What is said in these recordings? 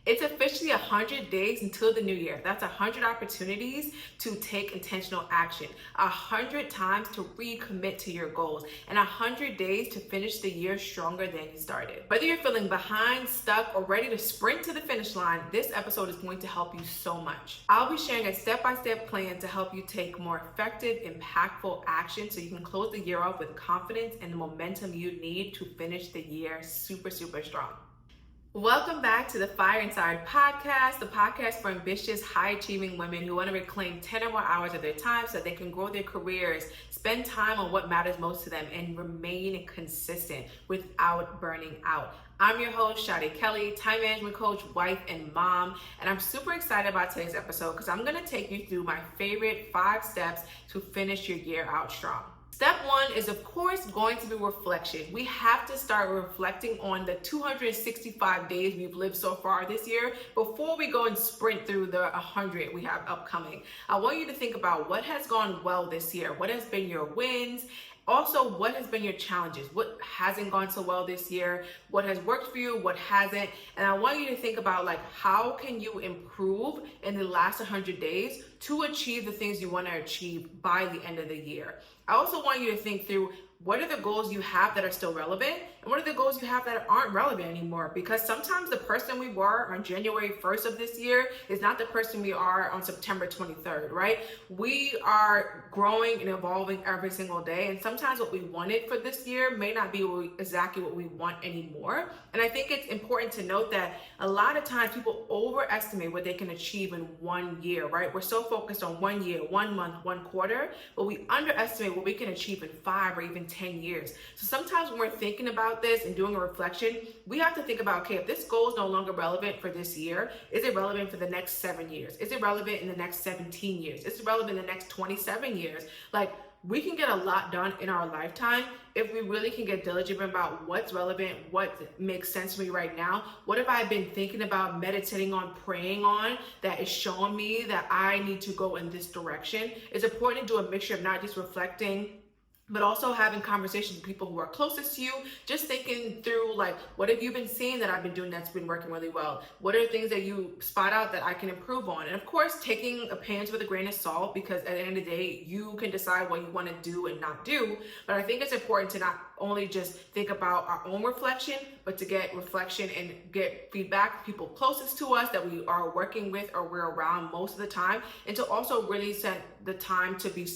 It's officially 100 days until the new year. That's 100 opportunities to take intentional action, 100 times to recommit to your goals, and 100 days to finish the year stronger than you started. Whether you're feeling behind, stuck, or ready to sprint to the finish line, this episode is going to help you so much. I'll be sharing a step-by-step plan to help you take more effective, impactful action so you can close the year off with confidence and the momentum you need to finish the year super strong. Welcome back to the Fire Inside podcast, the podcast for ambitious, high-achieving women who want to reclaim 10 or more hours of their time so they can grow their careers, spend time on what matters most to them, and remain consistent without burning out. I'm your host, Sade Kelly, time management coach, wife, and mom, and I'm super excited about today's episode because I'm going to take you through my favorite 5 steps to finish your year out strong. Step 1 is, of course, going to be reflection. We have to start reflecting on the 265 days we've lived so far this year before we go and sprint through the 100 we have upcoming. I want you to think about what has gone well this year. What has been your wins? Also, what has been your challenges? What hasn't gone so well this year? What has worked for you? What hasn't? And I want you to think about how can you improve in the last 100 days to achieve the things you want to achieve by the end of the year. I also want you to think through what are the goals you have that are still relevant and what are the goals you have that aren't relevant anymore, because sometimes the person we were on January 1st of this year is not the person we are on September 23rd, right? We are growing and evolving every single day, and sometimes what we wanted for this year may not be exactly what we want anymore. And I think it's important to note that a lot of times people overestimate what they can achieve in 1 year, right? We're so focused on 1 year, 1 month, 1 quarter, but we underestimate what we can achieve in 5 or even 10 years. So sometimes when we're thinking about this and doing a reflection, we have to think about, okay, if this goal is no longer relevant for this year, is it relevant for the next 7 years? Is it relevant in the next 17 years? Is it relevant in the next 27 years? We can get a lot done in our lifetime if we really can get diligent about what's relevant, what makes sense to me right now. What have I been thinking about, meditating on, praying on that is showing me that I need to go in this direction? It's important to do a mixture of not just reflecting, but also having conversations with people who are closest to you, just thinking through what have you been seeing that I've been doing that's been working really well? What are the things that you spot out that I can improve on? And of course, taking opinions with a grain of salt, because at the end of the day, you can decide what you want to do and not do. But I think it's important to not only just think about our own reflection, but to get reflection and get feedback from people closest to us that we are working with or we're around most of the time, and to also really set the time to be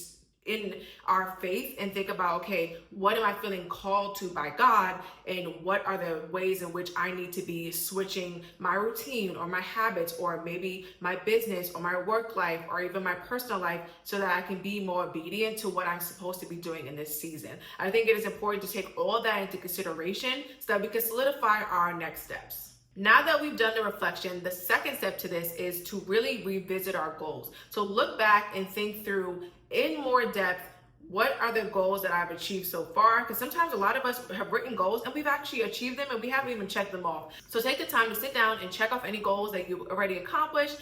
in our faith and think about, okay, what am I feeling called to by God, and what are the ways in which I need to be switching my routine or my habits or maybe my business or my work life or even my personal life so that I can be more obedient to what I'm supposed to be doing in this season. I think it is important to take all that into consideration so that we can solidify our next steps. Now that we've done the reflection, the second step to this is to really revisit our goals. So look back and think through in more depth, what are the goals that I've achieved so far? Because sometimes a lot of us have written goals and we've actually achieved them and we haven't even checked them off. So take the time to sit down and check off any goals that you've already accomplished,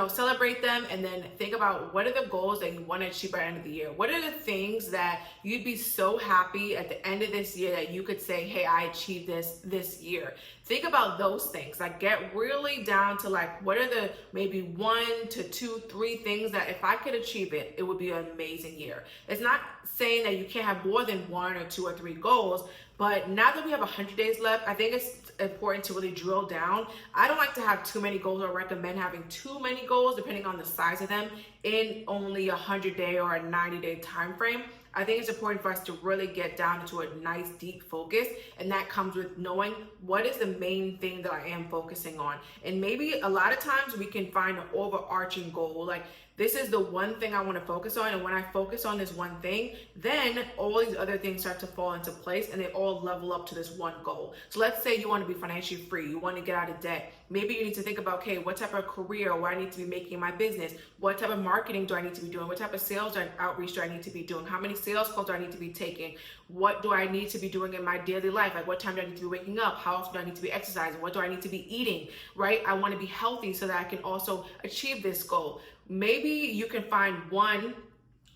celebrate them, and then think about what are the goals that you want to achieve by the end of the year? What are the things that you'd be so happy at the end of this year that you could say, hey, I achieved this year? Think about those things. Get really down to what are the maybe 1 to 2, 3 things that if I could achieve it, it would be an amazing year. It's not saying that you can't have more than 1 or 2 or 3 goals, but now that we have 100 days left, I think it's important to really drill down. I don't like to have too many goals or recommend having too many goals depending on the size of them in only a 100-day or a 90-day time frame. I think it's important for us to really get down into a nice deep focus, and that comes with knowing what is the main thing that I am focusing on. And maybe a lot of times we can find an overarching goal, this is the one thing I want to focus on, and when I focus on this one thing, then all these other things start to fall into place and they all level up to this one goal. So let's say you want to be financially free, you want to get out of debt. Maybe you need to think about, okay, what type of career or what I need to be making in my business? What type of marketing do I need to be doing? What type of sales and outreach do I need to be doing? How many sales calls do I need to be taking? What do I need to be doing in my daily life? What time do I need to be waking up? How often do I need to be exercising? What do I need to be eating, right? I want to be healthy so that I can also achieve this goal. Maybe you can find 1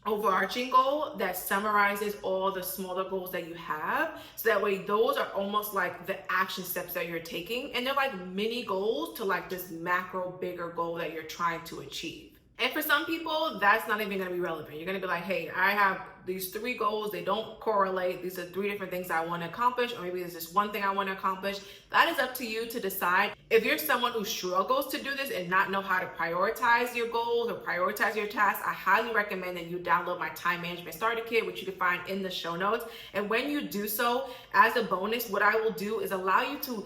overarching goal that summarizes all the smaller goals that you have, so that way those are almost like the action steps that you're taking, and they're like mini goals to like this macro bigger goal that you're trying to achieve. And for some people, that's not even going to be relevant. You're going to be like, hey, I have these 3 goals. They don't correlate. These are 3 different things I want to accomplish, or maybe there's just one thing I want to accomplish. That is up to you to decide. If you're someone who struggles to do this and not know how to prioritize your goals or prioritize your tasks, I highly recommend that you download my time management starter kit, which you can find in the show notes. And when you do so, as a bonus, what I will do is allow you to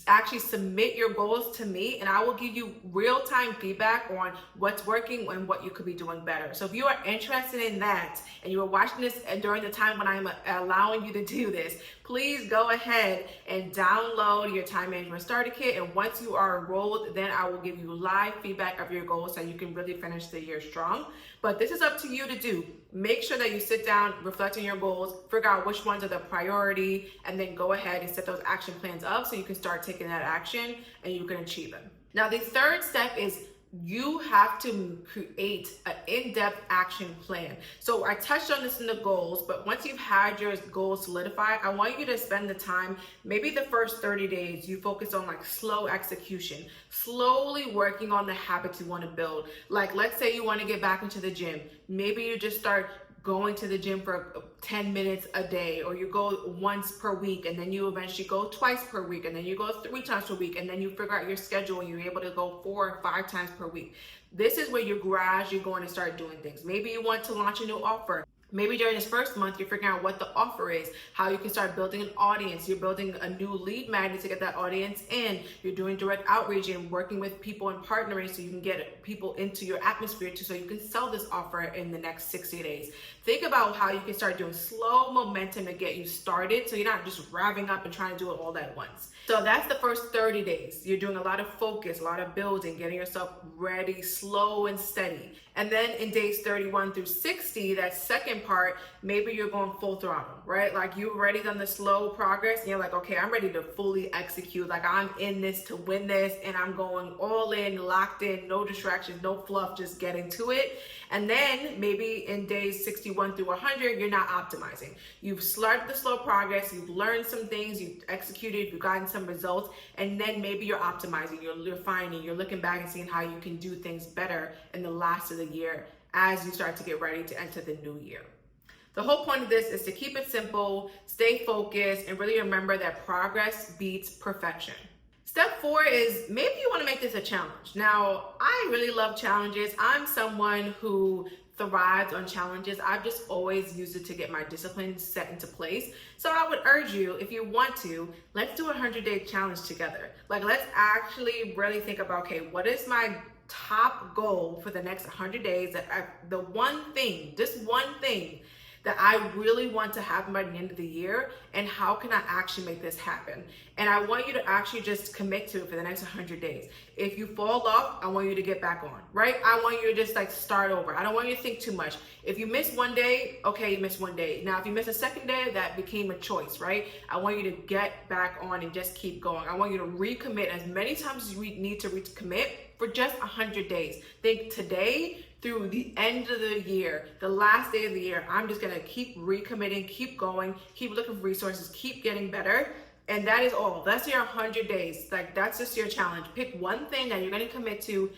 actually submit your goals to me, and I will give you real-time feedback on what's working and what you could be doing better. So if you are interested in that and you are watching this during the time when I'm allowing you to do this, please go ahead and download your time management starter kit. And once you are enrolled, then I will give you live feedback of your goals so you can really finish the year strong. But this is up to you to do. Make sure that you sit down, reflect on your goals, figure out which ones are the priority, and then go ahead and set those action plans up so you can start taking that action and you can achieve them. Now, the third step is you have to create an in-depth action plan. So I touched on this in the goals, but once you've had your goals solidified, I want you to spend the time, maybe the first 30 days, you focus on like slow execution, slowly working on the habits you want to build. Like, let's say you want to get back into the gym. Maybe you just start going to the gym for 10 minutes a day, or you go once per week, and then you eventually go twice per week, and then you go 3 times per week, and then you figure out your schedule and you're able to go 4 or 5 times per week. This is where you're gradually going to start doing things. Maybe you want to launch a new offer. Maybe during this first month, you're figuring out what the offer is, how you can start building an audience. You're building a new lead magnet to get that audience in. You're doing direct outreach and working with people and partnering so you can get people into your atmosphere too, so you can sell this offer in the next 60 days. Think about how you can start doing slow momentum to get you started, so you're not just revving up and trying to do it all at once. So that's the first 30 days. You're doing a lot of focus, a lot of building, getting yourself ready, slow and steady. And then in days 31 through 60, that second part, maybe you're going full throttle, right? Like you've already done the slow progress and you're like, okay, I'm ready to fully execute. Like I'm in this to win this, and I'm going all in, locked in, no distractions, no fluff, just getting to it. And then maybe in days 61 through 100, you're not optimizing. You've started the slow progress, you've learned some things, you've executed, you've gotten some results, and then maybe you're optimizing, you're refining, you're looking back and seeing how you can do things better in the last of the year as you start to get ready to enter the new year. The whole point of this is to keep it simple, stay focused, and really remember that progress beats perfection. Step 4 is maybe you want to make this a challenge. Now, I really love challenges. I'm someone who thrives on challenges. I've just always used it to get my discipline set into place. So I would urge you, if you want to, let's do a 100-day challenge together. Like, let's actually really think about, okay, what is my top goal for the next 100 days? The one thing, just one thing that I really want to happen by the end of the year, and how can I actually make this happen? And I want you to actually just commit to it for the next 100 days. If you fall off, I want you to get back on, right? I want you to just like start over. I don't want you to think too much. If you miss one day, okay, you missed one day. Now, if you miss a second day, that became a choice, right? I want you to get back on and just keep going. I want you to recommit as many times as you need to recommit for just 100 days. Think today through the end of the year, the last day of the year, I'm just gonna keep recommitting, keep going, keep looking for resources, keep getting better. And that is all. That's your 100 days. Like, that's just your challenge. Pick one thing that you're gonna commit to,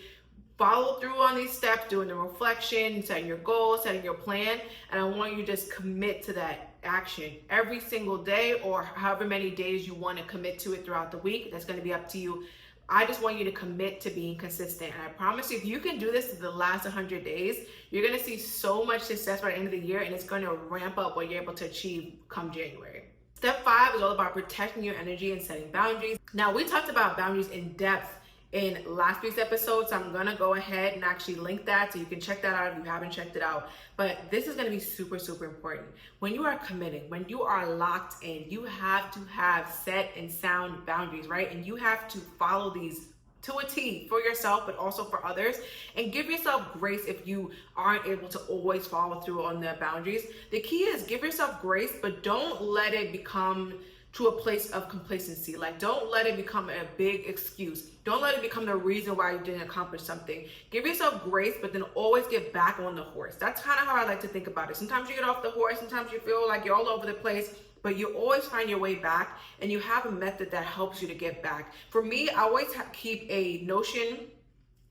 follow through on these steps, doing the reflection, setting your goals, setting your plan, and I want you to just commit to that action every single day, or however many days you want to commit to it throughout the week. That's gonna be up to you. I just want you to commit to being consistent. And I promise you, if you can do this for the last 100 days, you're gonna see so much success by the end of the year, and it's gonna ramp up what you're able to achieve come January. Step 5 is all about protecting your energy and setting boundaries. Now, we talked about boundaries in depth in last week's episode, so I'm gonna go ahead and actually link that so you can check that out if you haven't checked it out. But this is gonna be super, super important. When you are committing, when you are locked in, you have to have set and sound boundaries, right? And you have to follow these to a T for yourself, but also for others. And give yourself grace if you aren't able to always follow through on the boundaries. The key is give yourself grace, but don't let it become to a place of complacency. Like, don't let it become a big excuse. Don't let it become the reason why you didn't accomplish something. Give yourself grace, but then always get back on the horse. That's kind of how I like to think about it. Sometimes you get off the horse, sometimes you feel like you're all over the place, but you always find your way back, and you have a method that helps you to get back. For me, I always keep a Notion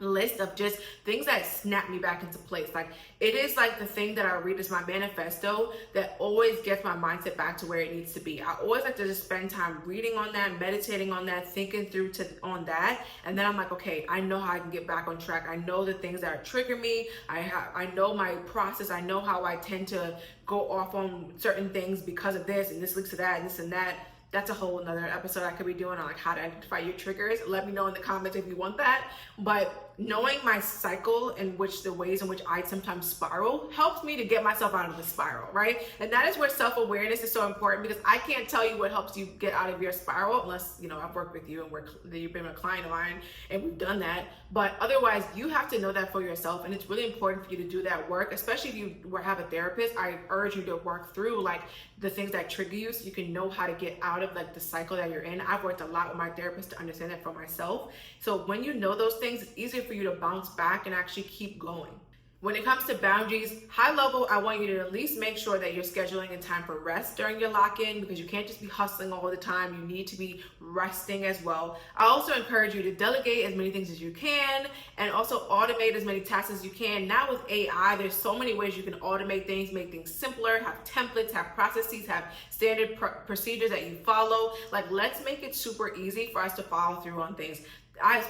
list of just things that snap me back into place. Like, it is like the thing that I read as my manifesto that always gets my mindset back to where it needs to be. I always like to just spend time reading on that, meditating on that, thinking through on that, and then I'm like, okay, I know how I can get back on track. I know the things that trigger me. I know my process. I know how I tend to go off on certain things because of this, and this leads to that, and this and that. That's a whole another episode I could be doing on like how to identify your triggers. Let me know in the comments if you want that. But knowing my cycle and the ways in which I sometimes spiral helps me to get myself out of the spiral, right? And that is where self-awareness is so important, because I can't tell you what helps you get out of your spiral unless, you know, I've worked with you and you've been a client of mine and we've done that. But otherwise, you have to know that for yourself. And it's really important for you to do that work, especially if you have a therapist. I urge you to work through like the things that trigger you so you can know how to get out of like the cycle that you're in. I've worked a lot with my therapist to understand that for myself. So when you know those things, it's easier for you to bounce back and actually keep going. When it comes to boundaries, high level, I want you to at least make sure that you're scheduling in time for rest during your lock-in, because you can't just be hustling all the time. You need to be resting as well. I also encourage you to delegate as many things as you can, and also automate as many tasks as you can. Now with AI, there's so many ways you can automate things, make things simpler, have templates, have processes, have standard procedures that you follow. Like, let's make it super easy for us to follow through on things.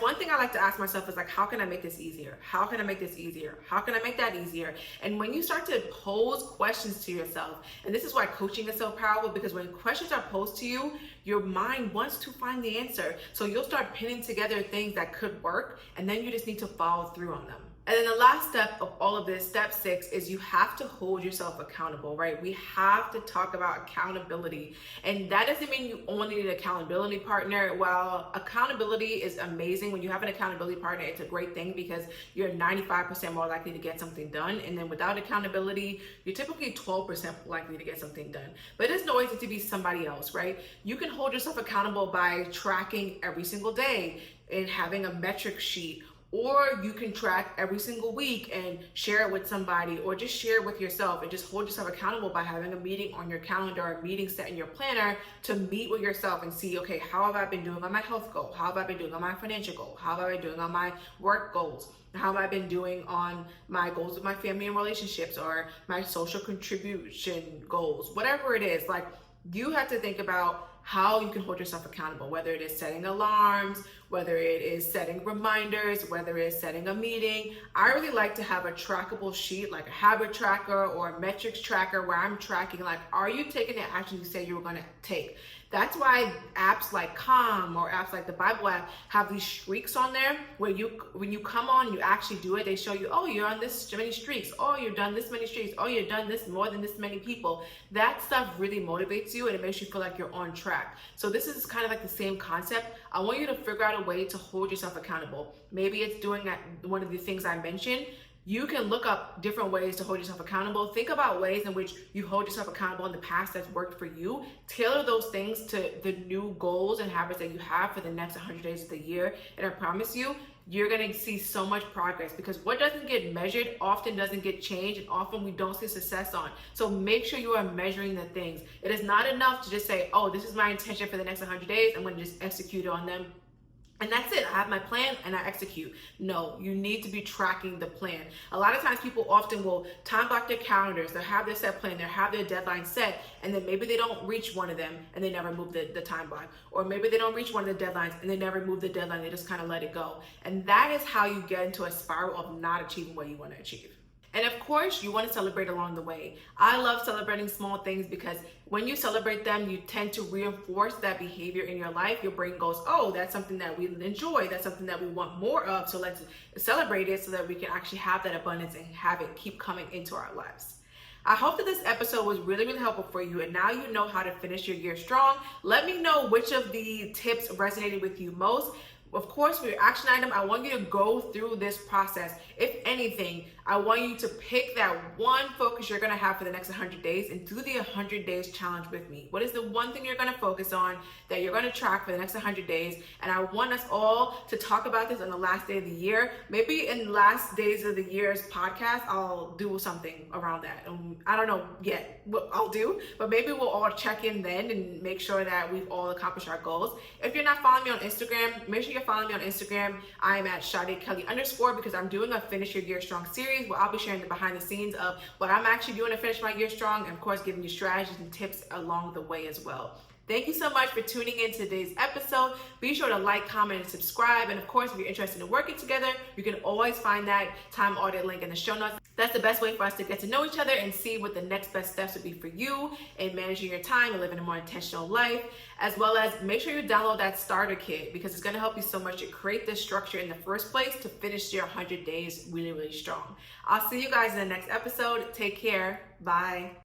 One thing I like to ask myself is like, how can I make this easier? How can I make this easier? How can I make that easier? And when you start to pose questions to yourself, and this is why coaching is so powerful, because when questions are posed to you, your mind wants to find the answer. So you'll start pinning together things that could work, and then you just need to follow through on them. And then the last step of all of this, step 6, is you have to hold yourself accountable, right? We have to talk about accountability. And that doesn't mean you only need an accountability partner. While accountability is amazing, when you have an accountability partner, it's a great thing because you're 95% more likely to get something done. And then without accountability, you're typically 12% likely to get something done. But it doesn't always need to be somebody else, right? You can hold yourself accountable by tracking every single day and having a metric sheet. Or you can track every single week and share it with somebody, or just share it with yourself and just hold yourself accountable by having a meeting on your calendar, or a meeting set in your planner to meet with yourself and see, okay, how have I been doing on my health goal? How have I been doing on my financial goal? How have I been doing on my work goals? How have I been doing on my goals with my family and relationships, or my social contribution goals? Whatever it is, like, you have to think about how you can hold yourself accountable, whether it is setting alarms, whether it is setting reminders, whether it is setting a meeting. I really like to have a trackable sheet, like a habit tracker or a metrics tracker, where I'm tracking, like, are you taking the action you say you were gonna take? That's why apps like Calm or apps like the Bible app have these streaks on there where when you come on, you actually do it. They show you, oh, you're on this many streaks. Oh, you've done this many streaks. Oh, you've done this more than this many people. That stuff really motivates you, and it makes you feel like you're on track. So this is kind of like the same concept. I want you to figure out a way to hold yourself accountable. Maybe it's doing one of the things I mentioned. You can look up different ways to hold yourself accountable. Think about ways in which you hold yourself accountable in the past that's worked for you. Tailor those things to the new goals and habits that you have for the next 100 days of the year. And I promise you, you're gonna see so much progress, because what doesn't get measured often doesn't get changed, and often we don't see success on. So make sure you are measuring the things. It is not enough to just say, oh, this is my intention for the next 100 days. I'm gonna just execute on them. And that's it. I have my plan and I execute. No, you need to be tracking the plan. A lot of times people often will time block their calendars. They'll have their set plan, they'll have their deadline set, and then maybe they don't reach one of them and they never move the time block. Or maybe they don't reach one of the deadlines and they never move the deadline. They just kind of let it go. And that is how you get into a spiral of not achieving what you want to achieve. And of course, you want to celebrate along the way. I love celebrating small things, because when you celebrate them, you tend to reinforce that behavior in your life. Your brain goes, oh, that's something that we enjoy. That's something that we want more of. So let's celebrate it so that we can actually have that abundance and have it keep coming into our lives. I hope that this episode was really, really helpful for you, and now you know how to finish your year strong. Let me know which of the tips resonated with you most. Of course, for your action item, I want you to go through this process. If anything, I want you to pick that one focus you're gonna have for the next 100 days and do the 100 days challenge with me. What is the one thing you're gonna focus on that you're gonna track for the next 100 days? And I want us all to talk about this on the last day of the year. Maybe in last days of the year's podcast, I'll do something around that. I don't know yet what I'll do, but maybe we'll all check in then and make sure that we've all accomplished our goals. If you're not following me on Instagram, make sure you're following me on Instagram. I'm at Sade Kelly _ because I'm doing a Finish Your Year Strong series where I'll be sharing the behind the scenes of what I'm actually doing to finish my year strong, and of course giving you strategies and tips along the way as well. Thank you so much for tuning in to today's episode. Be sure to like, comment, and subscribe. And of course, if you're interested in working together, you can always find that time audit link in the show notes. That's the best way for us to get to know each other and see what the next best steps would be for you in managing your time and living a more intentional life, as well as make sure you download that starter kit because it's going to help you so much to create this structure in the first place to finish your 100 days really, really strong. I'll see you guys in the next episode. Take care. Bye.